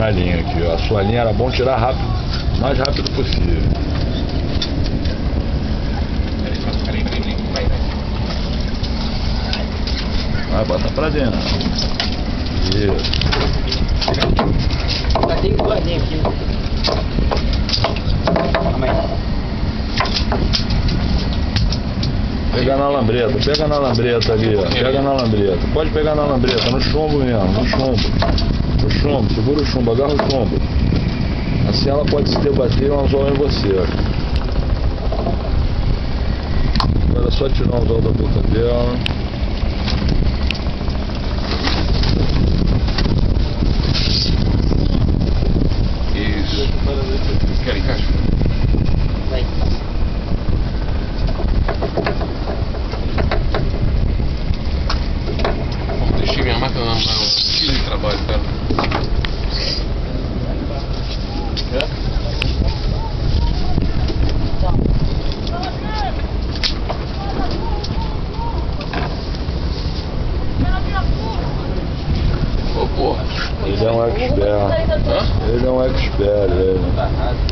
na linha aqui, ó. A sua linha era bom tirar rápido, o mais rápido possível. Vai, bota pra dentro. Isso. Tem duas linhas aqui. Calma aí. Pega na lambreta ali, ó. Pega na lambreta. Pode pegar na lambreta, no chumbo mesmo, no chumbo. No chumbo, segura o chumbo, agarra o chumbo. Assim ela pode se debater e um anzol em você, ó. Agora é só tirar o anzol da boca dela. Isso. Quer encaixe? Vai. Deixei minha máquina na fila de trabalho, cara. Ô, porra. Ele é um expert. Hã? Ele é um expert, ele.